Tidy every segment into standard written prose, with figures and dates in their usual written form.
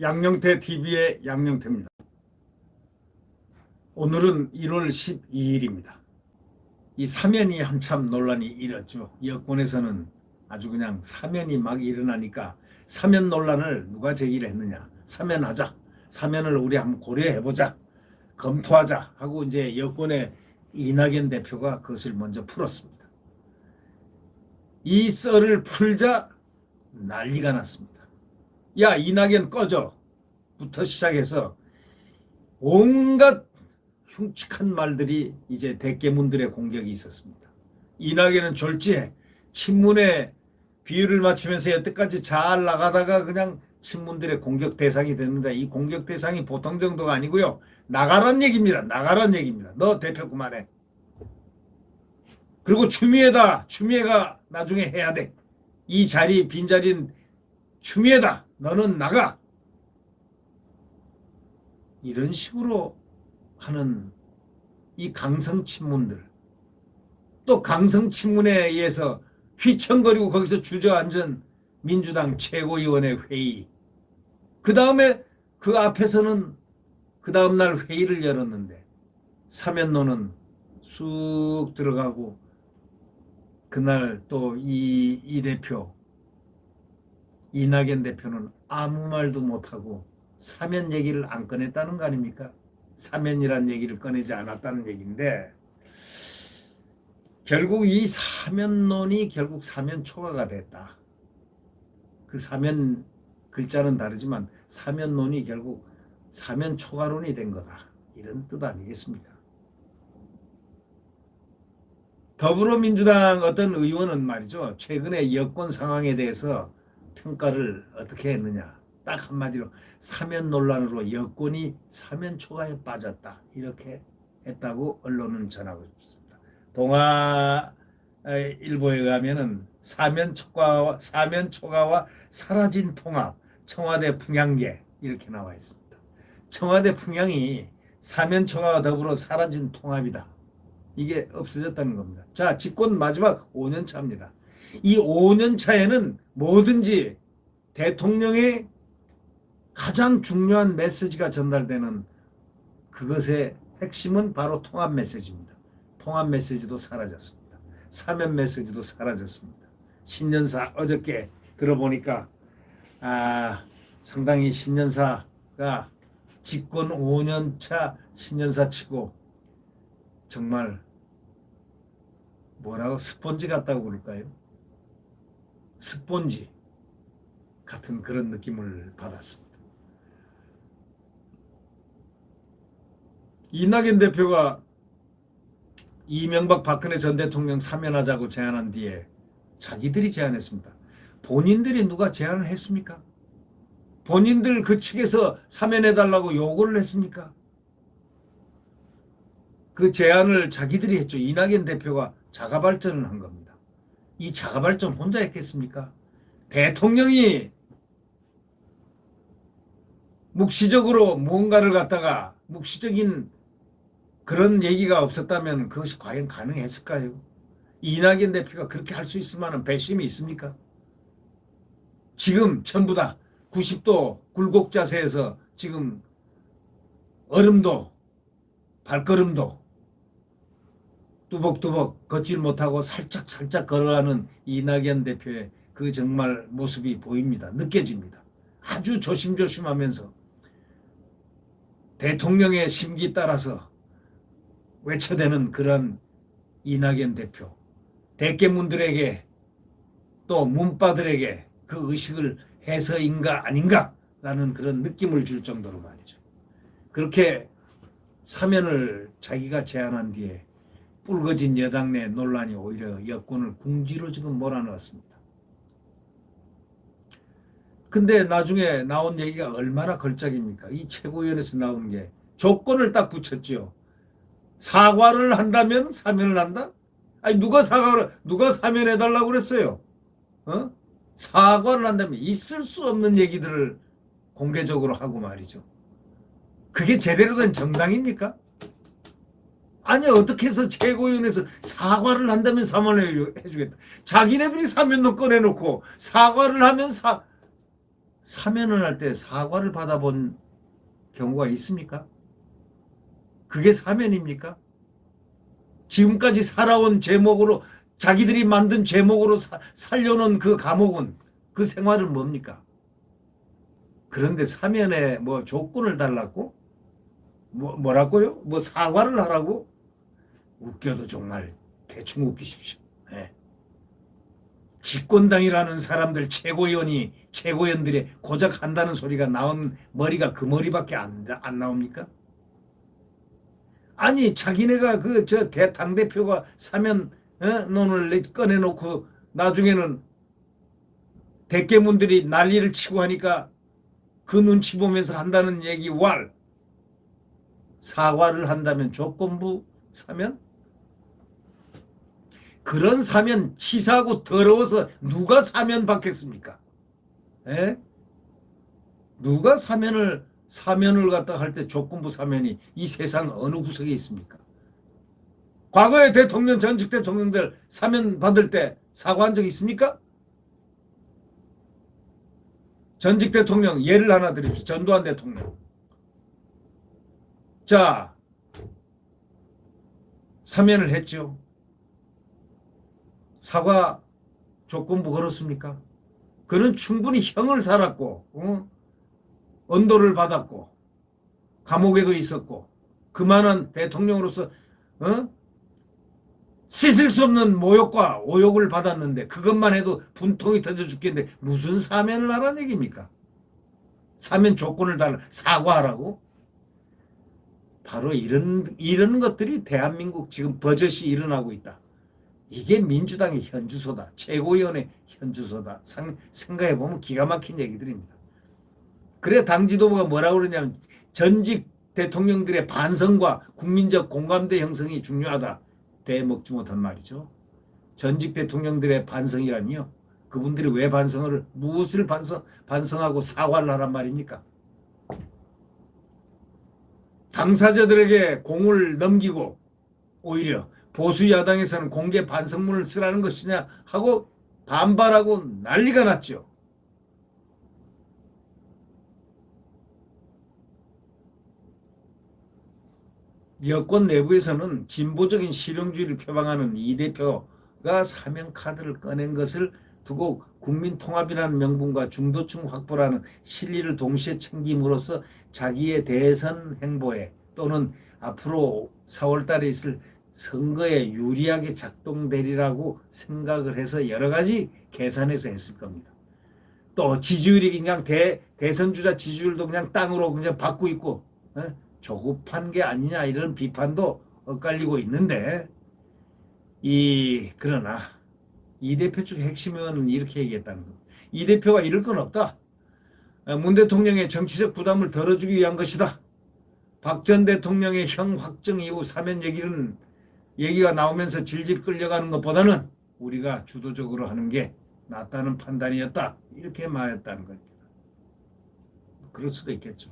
양영태 TV의 양영태입니다. 오늘은 1월 12일입니다. 이 사면이 한참 논란이 일었죠. 여권에서는 아주 그냥 사면이 막 일어나니까 사면 논란을 누가 제기를 했느냐. 사면하자. 사면을 우리 한번 고려해보자. 검토하자 하고 이제 여권의 이낙연 대표가 그것을 먼저 풀었습니다. 이 썰을 풀자 난리가 났습니다. 야, 이낙연 꺼져 부터 시작해서 온갖 흉측한 말들이 이제 대깨문들의 공격이 있었습니다. 이낙연은 졸지에 친문에 비율을 맞추면서 여태까지 잘 나가다가 그냥 친문들의 공격 대상이 됐는데 이 공격 대상이 보통 정도가 아니고요. 나가란 얘기입니다. 나가란 얘기입니다. 너 대표 그만해. 그리고 추미애가 나중에 해야 돼. 이 자리 빈자리는 추미애다. 너는 나가. 이런 식으로 하는 이 강성 친문들, 또 강성 친문에 의해서 휘청거리고 거기서 주저앉은 민주당 최고위원회 회의, 그 다음에 그 앞에서는 그 다음날 회의를 열었는데 사면론은 쑥 들어가고 그날 또 이 대표 이낙연 대표는 아무 말도 못하고 사면 얘기를 안 꺼냈다는 거 아닙니까? 사면이란 얘기를 꺼내지 않았다는 얘기인데 결국 이 사면론이 결국 사면 초과가 됐다. 그 사면 글자는 다르지만 사면론이 결국 사면 초과론이 된 거다. 이런 뜻 아니겠습니까? 더불어민주당 어떤 의원은 말이죠. 최근에 여권 상황에 대해서 평가를 어떻게 했느냐. 딱 한마디로 사면 논란으로 여권이 사면 초과에 빠졌다. 이렇게 했다고 언론은 전하고 있습니다. 동아일보에 가면은 사면 초과와 사라진 통합, 청와대 풍향계 이렇게 나와 있습니다. 청와대 풍향이 사면 초과와 더불어 사라진 통합이다. 이게 없어졌다는 겁니다. 자, 집권 마지막 5년 차입니다. 이 5년 차에는 뭐든지 대통령의 가장 중요한 메시지가 전달되는 그것의 핵심은 바로 통합 메시지입니다. 통합 메시지도 사라졌습니다. 사면 메시지도 사라졌습니다. 신년사 어저께 들어보니까 상당히 신년사가 집권 5년 차 신년사 치고 정말 뭐라고 스폰지 같다고 그럴까요? 스폰지 같은 그런 느낌을 받았습니다. 이낙연 대표가 이명박 박근혜 전 대통령 사면하자고 제안한 뒤에 자기들이 제안했습니다. 본인들이 누가 제안을 했습니까? 본인들 그 측에서 사면해달라고 요구를 했습니까? 그 제안을 자기들이 했죠. 이낙연 대표가 자가발전을 한 겁니다. 이 자가발전 혼자 했겠습니까? 대통령이 묵시적으로 무언가를 갖다가 묵시적인 그런 얘기가 없었다면 그것이 과연 가능했을까요? 이낙연 대표가 그렇게 할 수 있을 만한 배심이 있습니까? 지금 전부 다 90도 굴곡 자세에서 지금 얼음도 발걸음도 뚜벅뚜벅 걷질 못하고 살짝 걸어가는 이낙연 대표의 그 정말 모습이 보입니다. 느껴집니다. 아주 조심조심하면서 대통령의 심기 따라서 외쳐대는 그런 이낙연 대표. 대깨문들에게 또 문바들에게 그 의식을 해서인가 아닌가라는 그런 느낌을 줄 정도로 말이죠. 그렇게 사면을 자기가 제안한 뒤에 뿔거진 여당 내 논란이 오히려 여권을 궁지로 지금 몰아넣었습니다. 근데 나중에 나온 얘기가 얼마나 걸작입니까? 이 최고위원회에서 나온 게 조건을 딱 붙였죠. 사과를 한다면 사면을 한다? 아니 누가 사면해달라고 그랬어요? 사과를 한다면 있을 수 없는 얘기들을 공개적으로 하고 말이죠. 그게 제대로 된 정당입니까? 아니 어떻게 해서 최고위원회에서 사과를 한다면 사면을 해주겠다. 자기네들이 사면론 꺼내놓고 사과를 하면 사면을 할 때 사과를 받아본 경우가 있습니까? 그게 사면입니까? 지금까지 살아온 제목으로 자기들이 만든 제목으로 살려놓은 그 감옥은 그 생활은 뭡니까? 그런데 사면에 뭐 조건을 달라고? 뭐라고요? 뭐 사과를 하라고? 웃겨도 정말 대충 웃기십시오. 네. 집권당이라는 사람들 최고위원들의 고작 한다는 소리가 나온 머리가 그 머리밖에 안 나옵니까? 아니 자기네가 그 저 당대표가 사면 논을 꺼내놓고 나중에는 대깨문들이 난리를 치고 하니까 그 눈치 보면서 한다는 얘기 사과를 한다면 조건부 사면? 그런 사면 치사하고 더러워서 누가 사면 받겠습니까? 에? 누가 사면을 갖다 할 때 조건부 사면이 이 세상 어느 구석에 있습니까? 과거에 전직 대통령들 사면 받을 때 사과한 적 있습니까? 전직 대통령 예를 하나 드립시다. 전두환 대통령. 자, 사면을 했죠. 사과 조건부 걸었습니까? 그는 충분히 형을 살았고 언도를 받았고 감옥에도 있었고 그만한 대통령으로서 어? 씻을 수 없는 모욕과 오욕을 받았는데 그것만 해도 분통이 터져 죽겠는데 무슨 사면을 하라는 얘기입니까? 사면 조건을 달라 사과하라고? 바로 이런 것들이 대한민국 지금 버젓이 일어나고 있다. 이게 민주당의 현주소다. 최고위원회 현주소다. 생각해보면 기가 막힌 얘기들입니다. 그래 당 지도부가 뭐라고 그러냐면 전직 대통령들의 반성과 국민적 공감대 형성이 중요하다. 대먹지 못한 말이죠. 전직 대통령들의 반성이라니요. 그분들이 왜 무엇을 반성하고 사과를 하란 말입니까? 당사자들에게 공을 넘기고 오히려 보수 야당에서는 공개 반성문을 쓰라는 것이냐 하고 반발하고 난리가 났죠. 여권 내부에서는 진보적인 실용주의를 표방하는 이 대표가 사면 카드를 꺼낸 것을 두고 국민통합이라는 명분과 중도층 확보라는 실리를 동시에 챙김으로써 자기의 대선 행보에 또는 앞으로 4월 달에 있을 선거에 유리하게 작동되리라고 생각을 해서 여러 가지 계산해서 했을 겁니다. 또 지지율이 그냥 대선 주자 지지율도 그냥 땅으로 그냥 받고 있고 조급한 게 아니냐 이런 비판도 엇갈리고 있는데 그러나 이 대표 측 핵심 의원은 이렇게 얘기했다는 겁니다. 이 대표가 이럴 건 없다. 문 대통령의 정치적 부담을 덜어주기 위한 것이다. 박 전 대통령의 형 확정 이후 사면 얘기가 나오면서 질질 끌려가는 것보다는 우리가 주도적으로 하는 게 낫다는 판단이었다. 이렇게 말했다는 겁니다. 그럴 수도 있겠죠.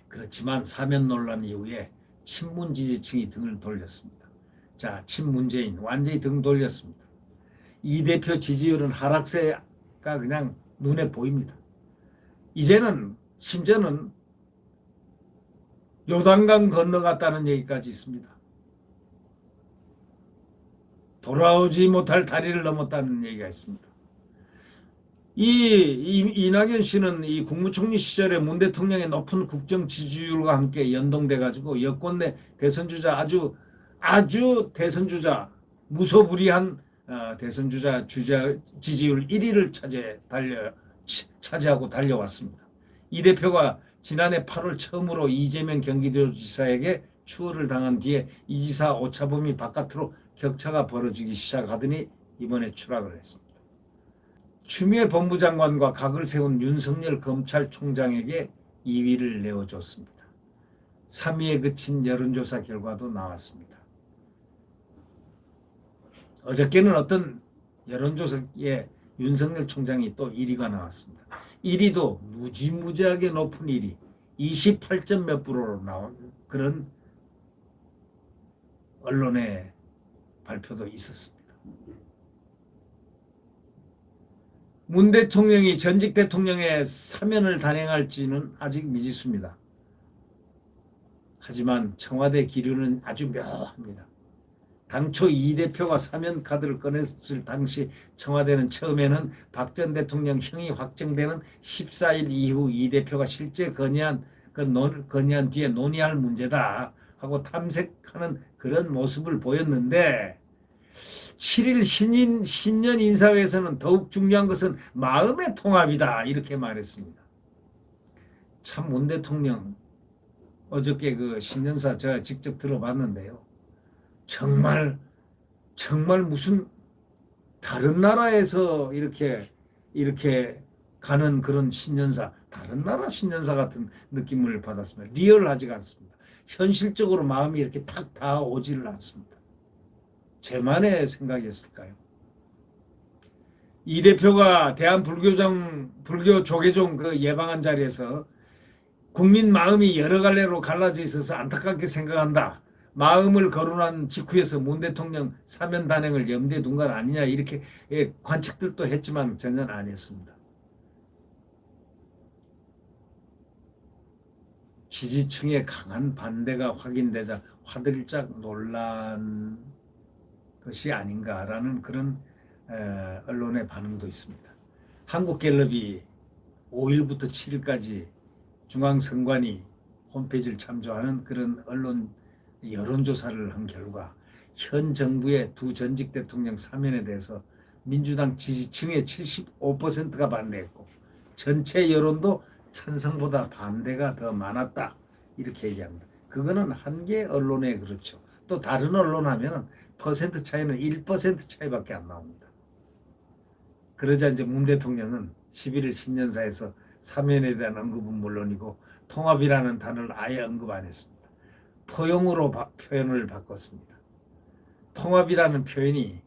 그렇지만 사면 논란 이후에 친문 지지층이 등을 돌렸습니다. 자, 친문재인 완전히 등 돌렸습니다. 이 대표 지지율은 하락세가 그냥 눈에 보입니다. 이제는 심지어는 요단강 건너갔다는 얘기까지 있습니다. 돌아오지 못할 다리를 넘었다는 얘기가 있습니다. 이낙연 씨는 이 국무총리 시절에 문 대통령의 높은 국정 지지율과 함께 연동돼 가지고 여권 내 대선 주자 아주 대선 주자 무소불위한 대선 주자 지지율 1위를 차지하고 달려왔습니다. 이 대표가 지난해 8월 처음으로 이재명 경기도지사에게 추월을 당한 뒤에 이 지사 오차범위 바깥으로 격차가 벌어지기 시작하더니 이번에 추락을 했습니다. 추미애 법무장관과 각을 세운 윤석열 검찰총장에게 2위를 내어줬습니다. 3위에 그친 여론조사 결과도 나왔습니다. 어저께는 어떤 여론조사에 윤석열 총장이 또 1위가 나왔습니다. 1위도 무지무지하게 높은 1위 28점 몇 프로로 나온 그런 언론의 발표도 있었습니다. 문 대통령이 전직 대통령의 사면을 단행할지는 아직 미지수입니다. 하지만 청와대 기류는 아주 묘합니다. 당초 이 대표가 사면 카드를 꺼냈을 당시 청와대는 처음에는 박 전 대통령 형이 확정되는 14일 이후 이 대표가 실제 건의한 뒤에 논의할 문제다 하고 탐색하는 그런 모습을 보였는데 7일 신년 인사회에서는 더욱 중요한 것은 마음의 통합이다 이렇게 말했습니다. 참 문 대통령 어저께 그 신년사 제가 직접 들어봤는데요. 정말 무슨 다른 나라에서 이렇게 가는 그런 신년사, 다른 나라 신년사 같은 느낌을 받았습니다. 리얼하지가 않습니다. 현실적으로 마음이 이렇게 탁 닿아오지를 않습니다. 제만의 생각이었을까요? 이 대표가 불교 조계종 그 예방한 자리에서 국민 마음이 여러 갈래로 갈라져 있어서 안타깝게 생각한다. 마음을 거론한 직후에서 문 대통령 사면 단행을 염두에 둔 것 아니냐 이렇게 관측들도 했지만 전혀 안 했습니다. 지지층의 강한 반대가 확인되자 화들짝 놀란 것이 아닌가라는 그런 언론의 반응도 있습니다. 한국갤럽이 5일부터 7일까지 중앙선관위 홈페이지를 참조하는 그런 언론 여론조사를 한 결과 현 정부의 두 전직 대통령 사면에 대해서 민주당 지지층의 75%가 반대했고 전체 여론도 찬성보다 반대가 더 많았다 이렇게 얘기합니다. 그거는 한 개 언론에 그렇죠. 또 다른 언론 하면은 퍼센트 차이는 1% 차이밖에 안 나옵니다. 그러자 이제 문 대통령은 11일 신년사에서 사면에 대한 언급은 물론이고 통합이라는 단어를 아예 언급 안 했습니다. 포용으로 표현을 바꿨습니다. 통합이라는 표현이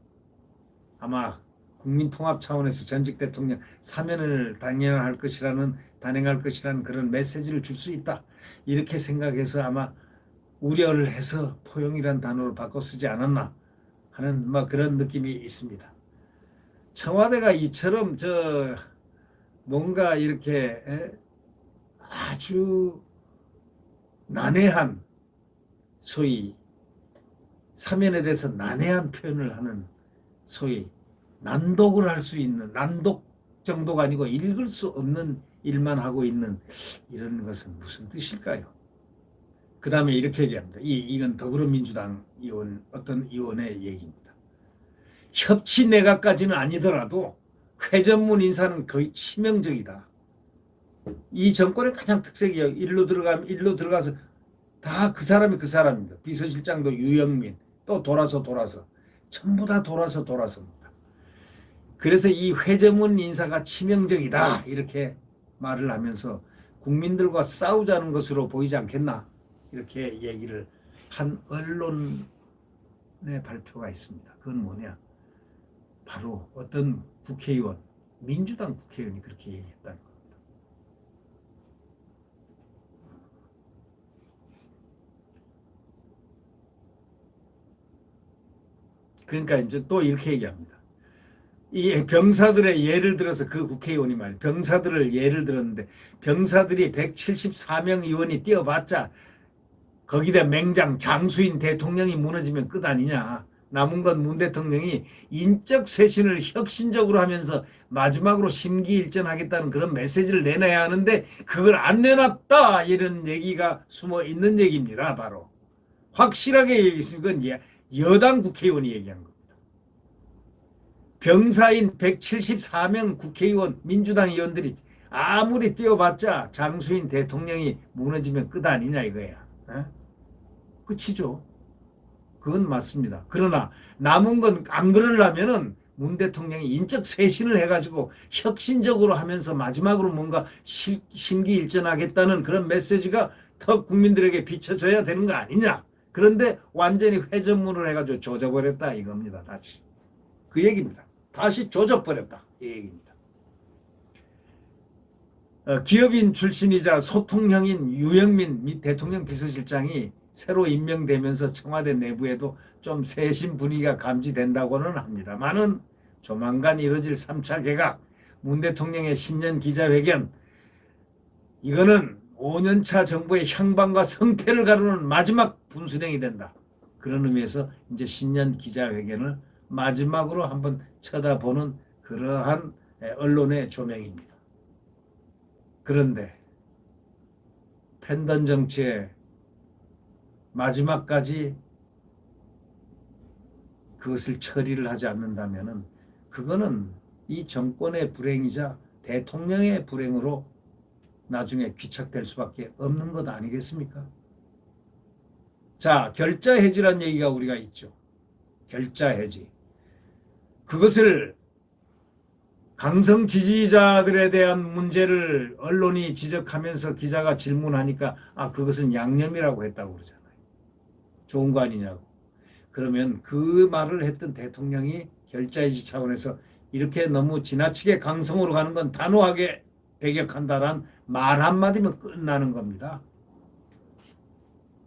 아마 국민 통합 차원에서 전직 대통령 사면을 단행할 것이라는 그런 메시지를 줄 수 있다. 이렇게 생각해서 아마 우려를 해서 포용이라는 단어를 바꿔 쓰지 않았나 하는 그런 느낌이 있습니다. 청와대가 이처럼 뭔가 이렇게 아주 난해한 소위 사면에 대해서 난해한 표현을 하는 소위 난독을 할 수 있는 난독 정도가 아니고 읽을 수 없는 일만 하고 있는 이런 것은 무슨 뜻일까요? 그 다음에 이렇게 얘기합니다. 이건 더불어민주당 어떤 의원의 얘기입니다. 협치 내각까지는 아니더라도 회전문 인사는 거의 치명적이다. 이 정권의 가장 특색이에요. 일로 들어가서 다 그 사람입니다. 비서실장도 유영민, 또 돌아서 전부 다 돌아서입니다. 그래서 이 회전문 인사가 치명적이다 이렇게 말을 하면서 국민들과 싸우자는 것으로 보이지 않겠나 이렇게 얘기를 한 언론의 발표가 있습니다. 그건 뭐냐? 바로 어떤 국회의원, 민주당 국회의원이 그렇게 얘기했다는 겁니다. 그러니까 이제 또 이렇게 얘기합니다. 이 병사들의 예를 들어서 그 국회의원이 말이에요. 병사들을 예를 들었는데 병사들이 174명 의원이 뛰어봤자 거기다 맹장 장수인 대통령이 무너지면 끝 아니냐. 남은 건 문 대통령이 인적 쇄신을 혁신적으로 하면서 마지막으로 심기일전하겠다는 그런 메시지를 내놔야 하는데 그걸 안 내놨다 이런 얘기가 숨어 있는 얘기입니다. 바로 확실하게 얘기했으면 그건 여당 국회의원이 얘기한 겁니다. 병사인 174명 국회의원 민주당 의원들이 아무리 뛰어봤자 장수인 대통령이 무너지면 끝 아니냐 이거야. 끝이죠. 그건 맞습니다. 그러나 남은 건 안 그러려면은 문 대통령이 인적 쇄신을 해가지고 혁신적으로 하면서 마지막으로 뭔가 심기일전하겠다는 그런 메시지가 더 국민들에게 비춰져야 되는 거 아니냐. 그런데 완전히 회전문을 해가지고 조져버렸다 이겁니다. 다시 그 얘기입니다. 다시 조져버렸다 이 얘기입니다. 기업인 출신이자 소통형인 유영민 대통령 비서실장이 새로 임명되면서 청와대 내부에도 좀 새신 분위기가 감지된다고는 합니다만은 조만간 이뤄질 3차 개각, 문 대통령의 신년 기자회견, 이거는 5년차 정부의 향방과 성패를 가르는 마지막 분수령이 된다. 그런 의미에서 이제 신년 기자회견을 마지막으로 한번 쳐다보는 그러한 언론의 조명입니다. 그런데 팬덤 정치의 마지막까지 그것을 처리를 하지 않는다면 그거는 이 정권의 불행이자 대통령의 불행으로 나중에 귀착될 수밖에 없는 것 아니겠습니까? 자, 결자 해지란 얘기가 우리가 있죠. 결자 해지. 그것을 강성 지지자들에 대한 문제를 언론이 지적하면서 기자가 질문하니까 그것은 양념이라고 했다고 그러잖아요. 좋은 거 아니냐고. 그러면 그 말을 했던 대통령이 결자해지 차원에서 이렇게 너무 지나치게 강성으로 가는 건 단호하게 배격한다란 말 한마디면 끝나는 겁니다.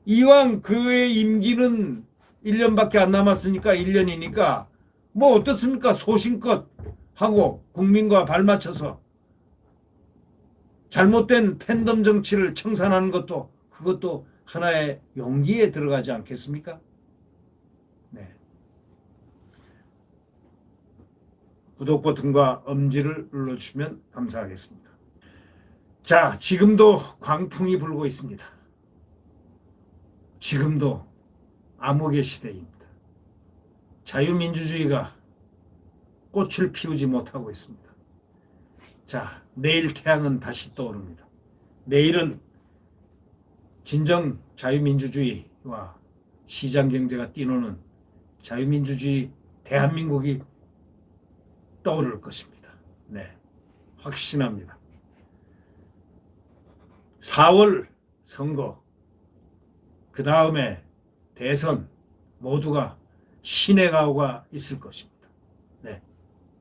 이왕 그의 임기는 1년밖에 안 남았으니까 1년이니까 뭐 어떻습니까? 소신껏 하고 국민과 발맞춰서 잘못된 팬덤 정치를 청산하는 것도 그것도 하나의 용기에 들어가지 않겠습니까? 네. 구독 버튼과 엄지를 눌러주시면 감사하겠습니다. 자, 지금도 광풍이 불고 있습니다. 지금도 암흑의 시대입니다. 자유민주주의가 꽃을 피우지 못하고 있습니다. 자, 내일 태양은 다시 떠오릅니다. 내일은 진정 자유민주주의와 시장경제가 뛰노는 자유민주주의 대한민국이 떠오를 것입니다. 네, 확신합니다. 4월 선거, 그 다음에 대선 모두가 신의 가호가 있을 것입니다. 네,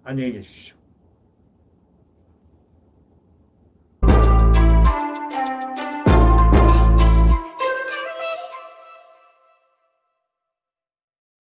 안녕히 계십시오.